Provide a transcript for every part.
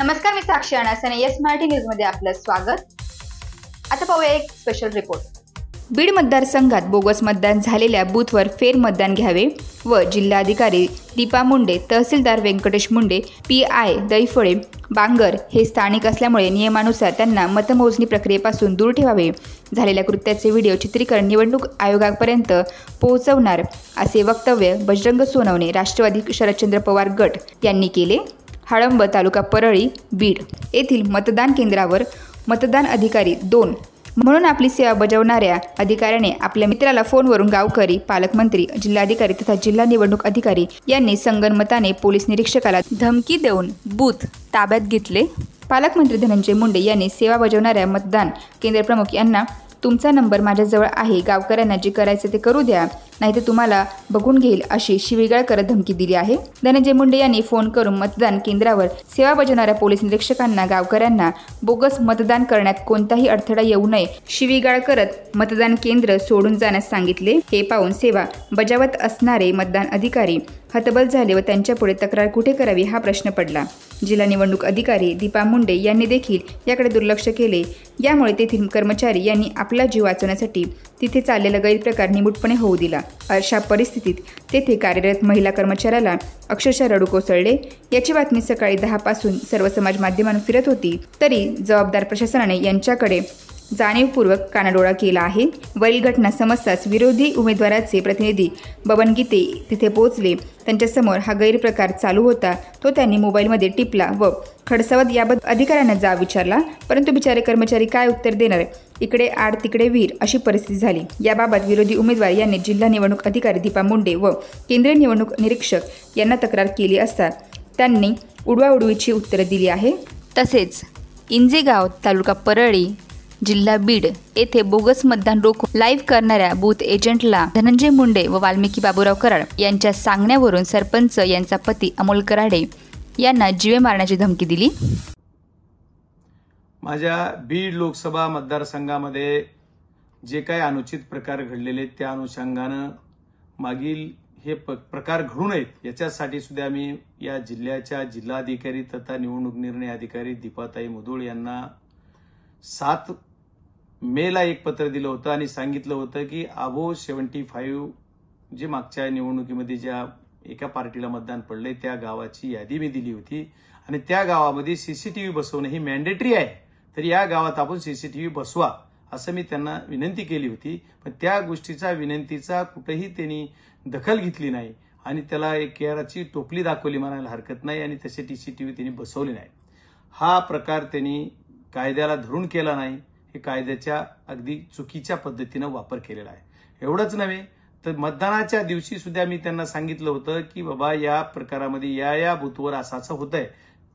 नमस्कार, मी साक्षी अनासने. Yes Marathi news मध्ये आपलं स्वागत. आता पाहूया एक स्पेशल रिपोर्ट. बीड मतदारसंघात बोगस मतदान झालेल्या बूथवर फेर मतदान घ्यावे व जिल्हाधिकारी दीपा मुंडे, तहसीलदार व्यंकटेश मुंडे, PI दैफळे, बांगर हे स्थानिक असल्यामुळे नियमानुसार त्यांना मतमोजणी प्रक्रियेपासून दूर ठेवावे. झालेल्या कृत्याचे व्हिडिओ चित्रीकरण निवडणूक आयोगापर्यंत पोहोचवणार असे वक्तव्य बजरंग सोनवणे, राष्ट्रवादी शरदचंद्र पवार गट यांनी केले. हाळंब, तालुका परळी, बीड येथील मतदान केंद्रावर मतदान अधिकारी 2 म्हणून आपली सेवा बजावणाऱ्या अधिकाऱ्याने आपल्या मित्राला फोनवरून गावकरी, पालकमंत्री, जिल्हाधिकारी तथा जिल्हा निवडणूक अधिकारी यांनी संगनमताने पोलीस निरीक्षकाला धमकी देऊन बूथ ताब्यात घेतले. पालकमंत्री धनंजय मुंडे यांनी सेवा बजावणाऱ्या मतदान केंद्र प्रमुख यांना तुमचा नंबर माझ्याजवळ आहे, गावकऱ्यांना जे करायचे ते करू द्या, नाहीतर तुम्हाला बघून घेईल अशी शिवीगाळ करत धमकी दिली आहे. धनंजय मुंडे यांनी फोन करून मतदान केंद्रावर सेवा बजावणाऱ्या पोलीस निरीक्षकांना गावकऱ्यांना बोगस मतदान करण्यात कोणताही अडथळा येऊ नये शिवीगाळ करत मतदान केंद्र सोडून जाण्यास सांगितले. हे पाहून सेवा बजावत असणारे मतदान अधिकारी हतबल झाले व त्यांच्यापुढे तक्रार कुठे करावी हा प्रश्न पडला. जिल्हा निवडणूक अधिकारी दीपा मुंडे यांनी देखील याकडे दुर्लक्ष केले. यामुळे तेथील कर्मचारी यांनी आपला जीव वाचवण्यासाठी तिथे चाललेला गैरप्रकार निमूटपणे होऊ दिला. अशा परिस्थितीत तेथे कार्यरत महिला कर्मचाऱ्याला अक्षरशः रडू कोसळले. याची बातमी सकाळी 10 पासून सर्व समाज माध्यमांवर फिरत होती, तरी जबाबदार प्रशासनाने यांच्याकडे जाणीवपूर्वक कानाडोळा केला आहे. वरील घटना समजताच विरोधी उमेदवाराचे प्रतिनिधी बबन गीते तिथे पोहोचले. त्यांच्यासमोर हा गैरप्रकार चालू होता तो त्यांनी मोबाईलमध्ये टिपला व खडसावत याबद्दल अधिकाऱ्यांना जाब विचारला, परंतु बिचारे कर्मचारी काय उत्तर देणार, इकडे आड तिकडे वीर अशी परिस्थिती झाली. याबाबत विरोधी उमेदवार यांनी जिल्हा निवडणूक अधिकारी दीपा मुंडे व केंद्रीय निवडणूक निरीक्षक यांना तक्रार केली असता त्यांनी उडवाउडवीची उत्तरे दिली आहे. तसेच इंजेगाव, तालुका परळी, जिल्हा बीड येथे बोगस मतदान रोखून लाईव्ह करणाऱ्या बूथ एजंटला धनंजय मुंडे व वाल्मिकी बाबूराव कराड यांच्या सांगण्यावरून सरपंच यांचा पती अमोल कराडे यांना जीवे मारण्याची धमकी दिली. माझ्या बीड लोकसभा मतदारसंघामध्ये जे काही अनुचित प्रकार घडलेले त्या अनुषंगानं मागील हे प्रकार घडू नयेत याच्यासाठी सुद्धा मी या जिल्ह्याच्या जिल्हाधिकारी तथा निवडणूक निर्णय अधिकारी दीपाताई मुधोळ यांना 7 मेला एक पत्र दिलं होतं आणि सांगितलं होतं की अबो 75 जे मागच्या निवडणुकीमध्ये ज्या एका पार्टीला मतदान पडलंय त्या गावाची यादी मी दिली होती आणि त्या गावामध्ये सीसीटीव्ही बसवणं ही मॅन्डेटरी आहे, तर या गावात आपण सीसीटीव्ही बसवा असं मी त्यांना विनंती केली होती. पण त्या गोष्टीचा विनंतीचा कुठेही त्यांनी दखल घेतली नाही आणि त्याला एक केराची टोपली दाखवली म्हणायला हरकत नाही आणि तसे सीसीटीव्ही त्यांनी बसवले नाही. हा प्रकार त्यांनी कायद्याला धरून केला नाही, हे कायद्याच्या अगदी चुकीच्या पद्धतीनं वापर केलेला आहे. एवढंच नव्हे तर मतदानाच्या दिवशी सुद्धा मी त्यांना सांगितलं होतं की बाबा या प्रकारामध्ये या बूथवर असं होतंय.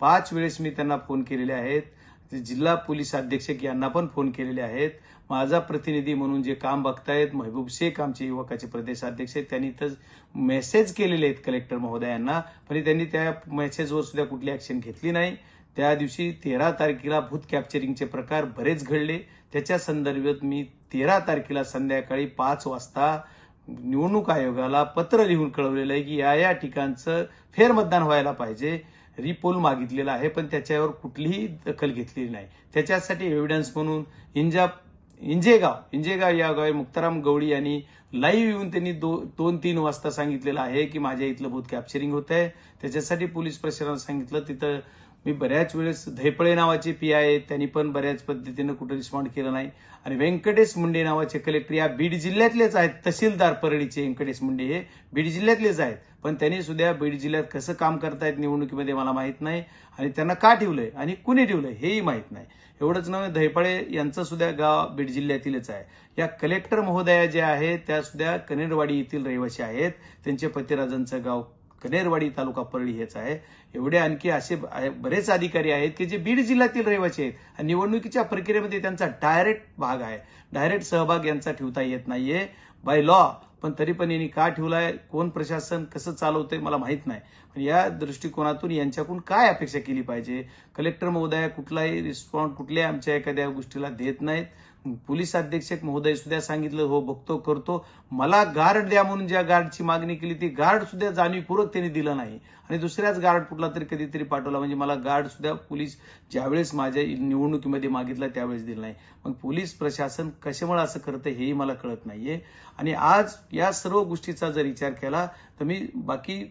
5 वेळेस मी त्यांना फोन केलेले आहेत. जिल्हा पोलीस अधीक्षक यांना पण फोन केलेले आहेत. माझा प्रतिनिधी म्हणून जे काम बघतायत महबूब शेख आमचे युवकाचे प्रदेशाध्यक्ष आहेत, त्यांनी तर मेसेज केलेले आहेत कलेक्टर महोदयांना, पण त्यांनी त्या मेसेजवर सुद्धा कुठली ऍक्शन घेतली नाही. त्या दिवशी 13 तारखेला बूथ कॅप्चरिंगचे प्रकार बरेच घडले. त्याच्या संदर्भात मी 13 तारखेला संध्याकाळी 5 वाजता निवडणूक आयोगाला पत्र लिहून कळवलेलं आहे की या ठिकाणचं फेरमतदान व्हायला पाहिजे. रिपोल मागितलेला आहे पण त्याच्यावर कुठलीही दखल घेतलेली नाही. त्याच्यासाठी एव्हिडन्स म्हणून इंजेगाव या गावी मुक्ताराम गवळी यांनी लाईव्ह येऊन त्यांनी 2-3 वाजता सांगितलेलं आहे की माझ्या इथलं बूथ कॅप्चरिंग होत आहे. त्याच्यासाठी पोलीस प्रशासनाला सांगितलं. तिथं मी बऱ्याच वेळेस दैफळे नावाचे PI आहेत, त्यांनी पण बऱ्याच पद्धतीनं कुठं रिस्पॉन्ड केलं नाही. आणि व्यंकटेश मुंडे नावाचे कलेक्टर या बीड जिल्ह्यातलेच आहेत, तहसीलदार परळीचे व्यंकटेश मुंडे हे बीड जिल्ह्यातलेच आहेत, पण त्यांनी सुद्धा बीड जिल्ह्यात कसं काम करतायत निवडणुकीमध्ये मला माहित नाही आणि त्यांना का ठेवलंय आणि कुणी ठेवलंय हेही माहित नाही. एवढंच नव्हे, दैफळे यांचं सुद्धा गाव बीड जिल्ह्यातीलच आहे. या कलेक्टर महोदया ज्या आहेत त्या सुद्धा कनेरवाडी येथील रहिवासी आहेत. त्यांचे पतिराजांचं गाव कनेरवाडी, तालुका परळी हेच आहे. एवढे आणखी असे बरेच अधिकारी आहेत की जे बीड जिल्ह्यातील रहिवासी आहेत आणि निवडणुकीच्या प्रक्रियेमध्ये त्यांचा डायरेक्ट भाग आहे. डायरेक्ट सहभाग यांचा ठेवता येत नाहीये बाय लॉ, पण तरी पण यांनी का ठेवलाय, कोण प्रशासन कसं चालवतंय मला माहित नाही. पण या दृष्टिकोनातून यांच्याकडून काय अपेक्षा केली पाहिजे. कलेक्टर महोदया कुठलाही रिस्पॉन्स कुठल्याही आमच्या एखाद्या गोष्टीला देत नाहीत. पोलीस अधीक्षक महोदय सुद्धा सांगितलं हो बघतो करतो. मला गार्ड द्या म्हणून ज्या गार्डची मागणी केली ती गार्ड सुद्धा जाणीवपूर्वक त्यांनी दिलं नाही आणि दुसऱ्याच गार्ड कुठला तरी कधीतरी पाठवला. म्हणजे मला गार्ड सुद्धा पोलीस ज्यावेळेस माझ्या निवडणुकीमध्ये मागितला त्यावेळेस दिलं नाही. मग पोलीस प्रशासन कशामुळे असं करतं हेही मला कळत नाहीये. आणि आज या सर्व गोष्टीचा जर विचार केला तर मी बाकी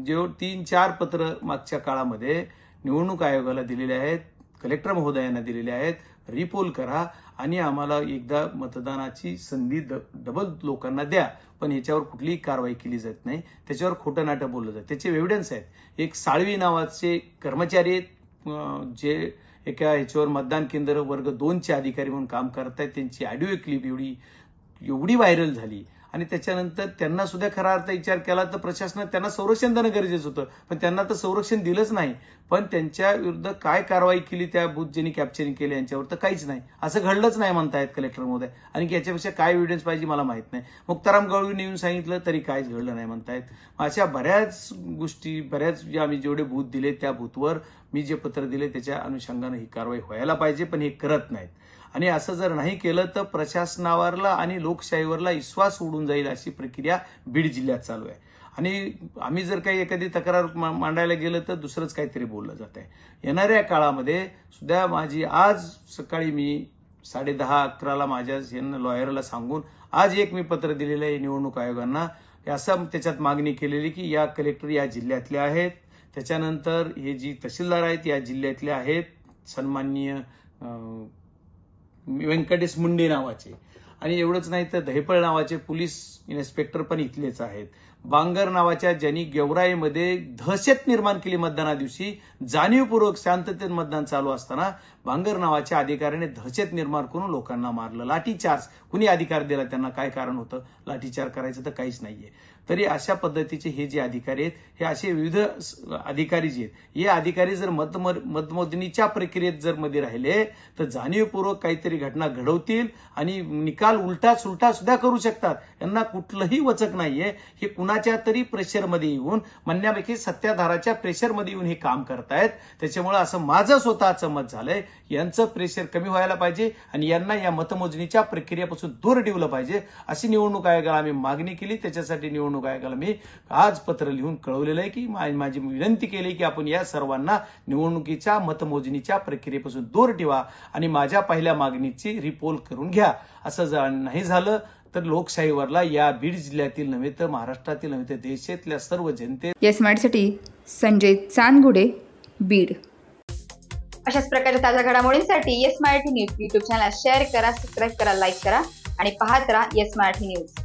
जे 3-4 पत्र मागच्या काळामध्ये निवडणूक आयोगाला दिलेले आहेत, कलेक्टर महोदयांना दिलेले आहेत, रिपोल करा आणि आम्हाला एकदा मतदानाची संधी डबल लोकांना द्या, पण याच्यावर कुठलीही कारवाई केली जात नाही. त्याच्यावर खोटं नाटं बोललं जातं. त्याचे एव्हिडन्स आहेत. एक साळवी नावाचे कर्मचारी आहेत जे एका ह्याच्यावर मतदान केंद्र वर्ग 2चे अधिकारी म्हणून काम करतायत. त्यांची ऑडिओ क्लिप एवढी व्हायरल झाली आणि त्याच्यानंतर त्यांना सुद्धा खरा अर्थ विचार केला तर प्रशासनाने त्यांना संरक्षण देणं गरजेचं होतं, पण त्यांना तर संरक्षण दिलंच नाही. पण त्यांच्या विरुद्ध काय कारवाई केली त्या बूथ ज्यांनी कॅप्चरिंग केले यांच्यावर तर काहीच नाही. असं घडलंच नाही म्हणतायत कलेक्टर महोदय. आणि याच्यापेक्षा काय एव्हिडन्स पाहिजे मला माहित नाही. मुक्ताराम गवळीने येऊन सांगितलं तरी काहीच घडलं नाही म्हणतायत. अशा बऱ्याच गोष्टी जे आम्ही जेवढे बूथ दिले त्या बूथवर मी जे पत्र दिले त्याच्या अनुषंगाने ही कारवाई व्हायला पाहिजे, पण हे करत नाहीत. आणि असं जर नाही केलं तर प्रशासनावरला आणि लोकशाहीवरला विश्वास उडून जाईल अशी प्रक्रिया बीड जिल्ह्यात चालू आहे. आणि आम्ही जर काही एखादी तक्रार मांडायला गेलं तर दुसरंच काहीतरी बोललं जात आहे. येणाऱ्या काळामध्ये सुद्धा माझी आज सकाळी मी 10:30-11ला माझ्या लॉयरला सांगून आज एक मी पत्र दिलेलं आहे निवडणूक आयोगांना. असं त्याच्यात मागणी केलेली की या कलेक्टर या जिल्ह्यातल्या आहेत, त्याच्यानंतर हे जी तहसीलदार आहेत या जिल्ह्यातले आहेत, सन्माननीय व्यंकटेश मुंडे नावाचे, आणि एवढंच नाही तर दहेपळ नावाचे पोलीस इन्स्पेक्टर पण इथलेच आहेत. बांगर नावाच्या ज्यांनी गेवराईमध्ये दहशत निर्माण केली मतदाना दिवशी, जाणीवपूर्वक शांततेत मतदान चालू असताना बांगर नावाच्या अधिकाऱ्याने दहशत निर्माण करून लोकांना मारलं. लाठीचार्ज कुणी अधिकार दिला त्यांना? काय कारण होतं लाठीचार्ज करायचं? तर काहीच नाहीये. तरी अशा पद्धतीचे हे जे अधिकारी आहेत हे असे विविध अधिकारी जे आहेत हे अधिकारी जर मतमोजणीच्या प्रक्रियेत जर मध्ये राहिले तर जाणीवपूर्वक काहीतरी घटना घडवतील आणि निकाल उलटा सुलटा सुद्धा करू शकतात. यांना कुठलंही वचक नाहीये. हे कुणाच्या तरी प्रेशरमध्ये येऊन म्हणण्यापैकी सत्ताधाराच्या प्रेशरमध्ये येऊन हे काम करतायत. त्याच्यामुळे असं माझं स्वतःचं मत झालंय, यांचं प्रेशर कमी व्हायला पाहिजे आणि यांना या मतमोजणीच्या प्रक्रियेपासून दूर ठेवलं पाहिजे अशी निवडणूक आयोगाला आम्ही मागणी केली. त्याच्यासाठी निवडणूक आयोगाला मी आज पत्र लिहून कळवलेलं आहे की माझी विनंती केली की आपण या सर्वांना निवडणुकीच्या मतमोजणीच्या प्रक्रियेपासून दूर ठेवा आणि माझ्या पहिल्या मागणीची रिपोल करून घ्या. असं जर नाही झालं तर लोकशाहीवरला या बीड जिल्ह्यातील नव्हे तर महाराष्ट्रातील नव्हे तर देशातल्या सर्व जनते. येस मराठीसाठी संजय चांदगुडे, बीड. अशाच प्रकारच्या ताज्या घडामोडींसाठी Yes Marathi news YouTube channel share करा, सबस्क्राईब करा, लाईक करा आणि पाहत राहा येस मराठी न्यूज.